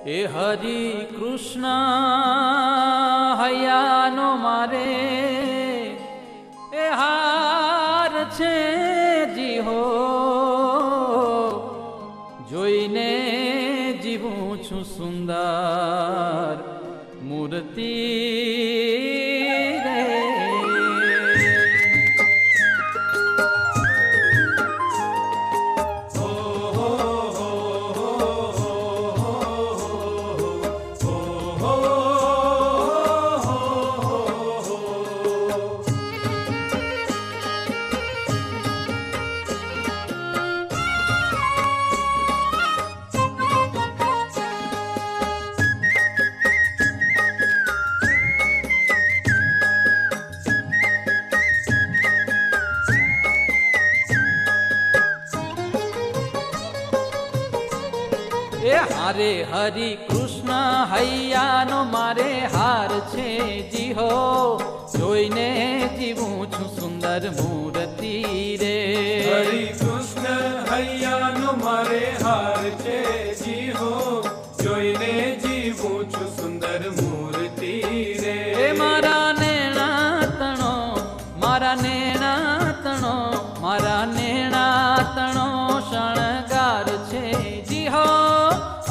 એ હરિ કૃષ્ણ હૈયાનો મારે એ હાર છે જી હો, જોઈને જીવું છું સુંદર મૂર્તિ રે. હારે હરિ કૃષ્ણ હૈયાનો મારે હાર છે જી હો, જોઈને જીવું છું સુંદર મૂર્તિ રે. હરિ કૃષ્ણ હૈયાનો મારે હાર છે જી હો, જોઈને જીવું છું સુંદર મૂર્તિ રે. એ મારા નેણા તણો, મારા નેણા તણો, મારા નેણા તણો શણગાર છે જી હો,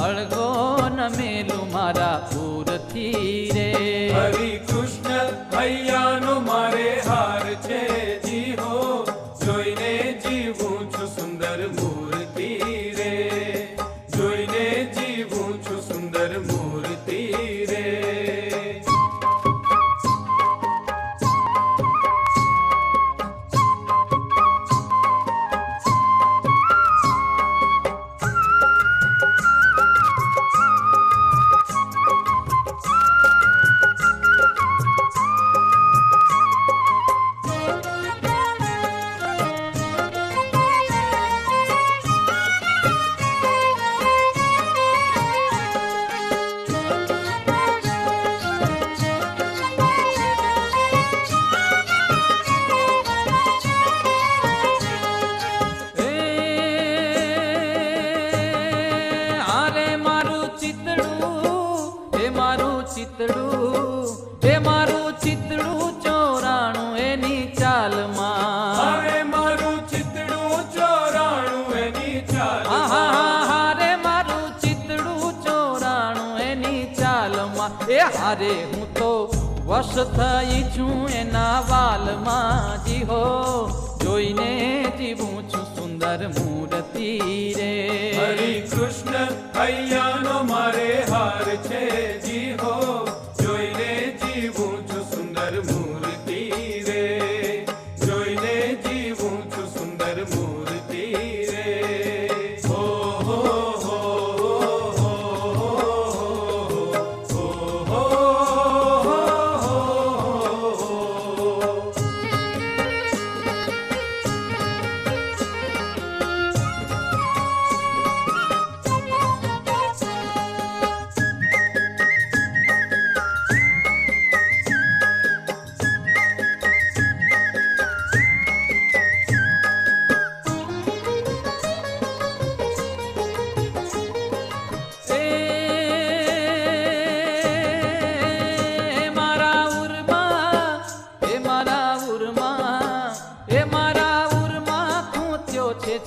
અળગો ન મેલું મારા પૂરથી રે. હરિ કૃષ્ણ હૈયાનો મારે હાર છે જી હો, જોઈને જીવું છું સુંદર મૂર્તિ રે. જોઈને જીવું છું સુંદર મૂર્તિ રે. એ મારું ચિતડું ચોરાણું એની ચાલમાં, અરે મારું ચિતડું ચોરાણું એની ચાલમાં. હારે મારું ચિતડું ચોરાણું એની ચાલમાં. એ હારે હું તો વશ થઈ છું એના વાલમાં જી હો, જોઈને જીવું છું સુંદર મૂર્તિ રે. હરિ કૃષ્ણ હૈયાનો મારે હાર છે જી હો, જોઈને જીવું છું સુંદર મૂર્તિ રે. જોઈને જીવું છું સુંદર મૂર્તિ રે. હો હો હો હો હો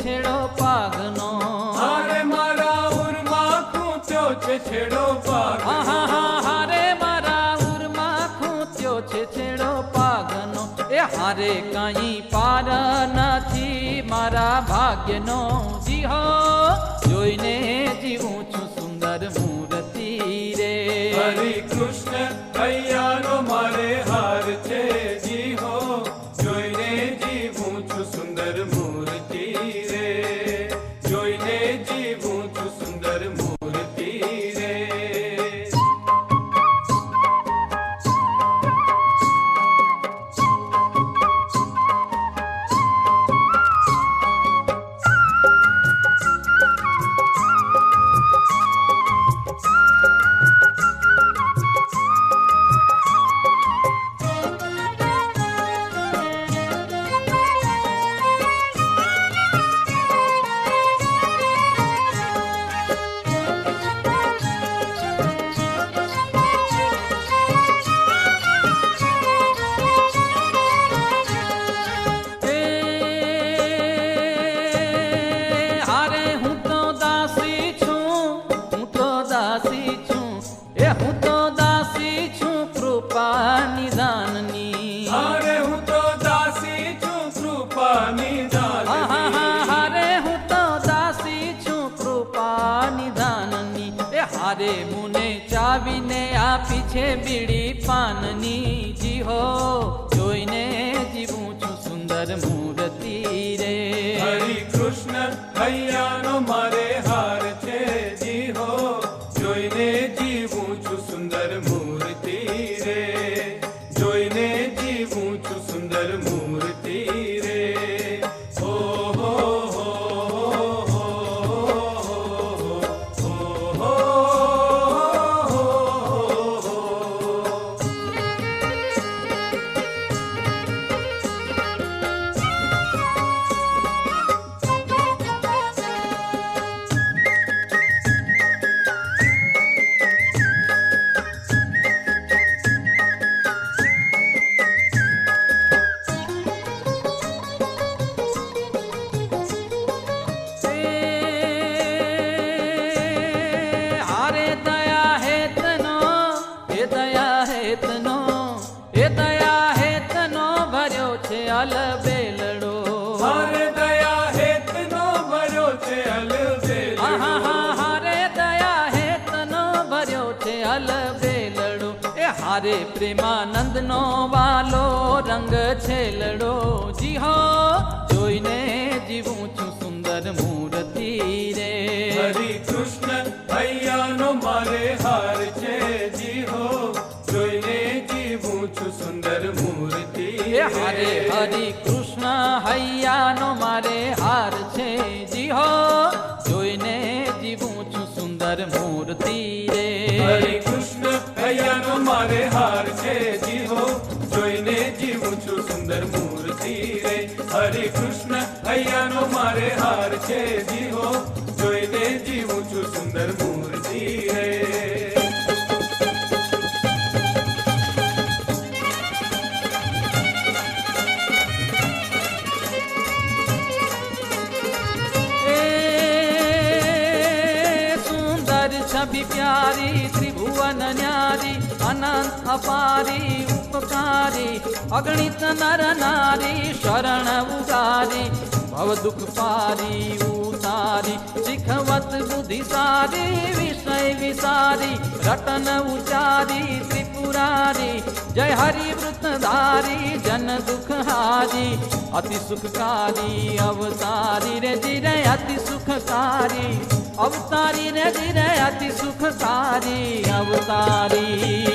છેડો પાગનો, હારે મારા ઉરમાં ખૂંચ્યો છે છેડો પાગનો. હારે મારા ઉરમાં ખૂંચ્યો છે છેડો પાગનો. એ હારે કઈ પાર નથી મારા ભાગ્યનો જી હો, જોઈને જીવું છું સુંદર મૂર્તિ રે. હરિ કૃષ્ણ હૈયાનો મારે હાર છે જી હો, જોઈને જીવું છું સુંદર મૂર્તિ રે. જોઈને જીવું છું સુંદર મૂર્તિ રે. નિધાનની એ હારે મુને ચાવીને આપી છે બીડી પાનની જી હો જોઈને જીવું છું સુંદર મૂર્તિ રે હરિ કૃષ્ણ હૈયાનો મારે હાર છે જી હો જોઈને જીવું છું સુંદર મૂર્તિ રે જોઈને જીવું છું સુંદર મૂર્તિ રે હો હો હો હો હો હો હારે દયા હેતનો એ દયા હેતનો એ દયા હેતનો ભર્યો છે અલબેલડો હારે દયા હેતનો ભર્યો છે અલબેલડો હારે દયા હેતનો ભર્યો છે અલબેલડો એ હારે પ્રેમાનંદનો વાલો રંગ છે લડો જી હો જોઈને જીવું છું સુંદર મૂર્તિ રે હરિ કૃષ્ણ હૈયાનો મારે હાર છે જી હો જોઈને જીવું છું સુંદર મૂર્તિ એ હારે હરિ કૃષ્ણ હૈયાનો મારે હાર છે જી હો જોઈને જીવું છું સુંદર મૂર્તિ રે હરિ કૃષ્ણ હૈયાનો મારે હાર છે જી હો જોઈને જીવું છું સુંદર મૂર્તિ રે હરિ કૃષ્ણ હૈયાનો મારે હાર છે જી હો જોઈને જીવું છું સુંદર મૂર્તિ રે सुंदर छवि प्यारी त्रिभुवन न्यारी अनंत अपारी उपकारी अगणित नर नारी शरण उगारी भव दुख पारी उतारी शिखवत बुद्धि सारी विषय विसारी रटन उचारी त्रिपुरारी जय हरि वृतधारी जन दुख हारी अति सुखकारी अवतारी रे जिरे अति सुखकारी अवतारी रे जिरे अति सुखकारी अवतारी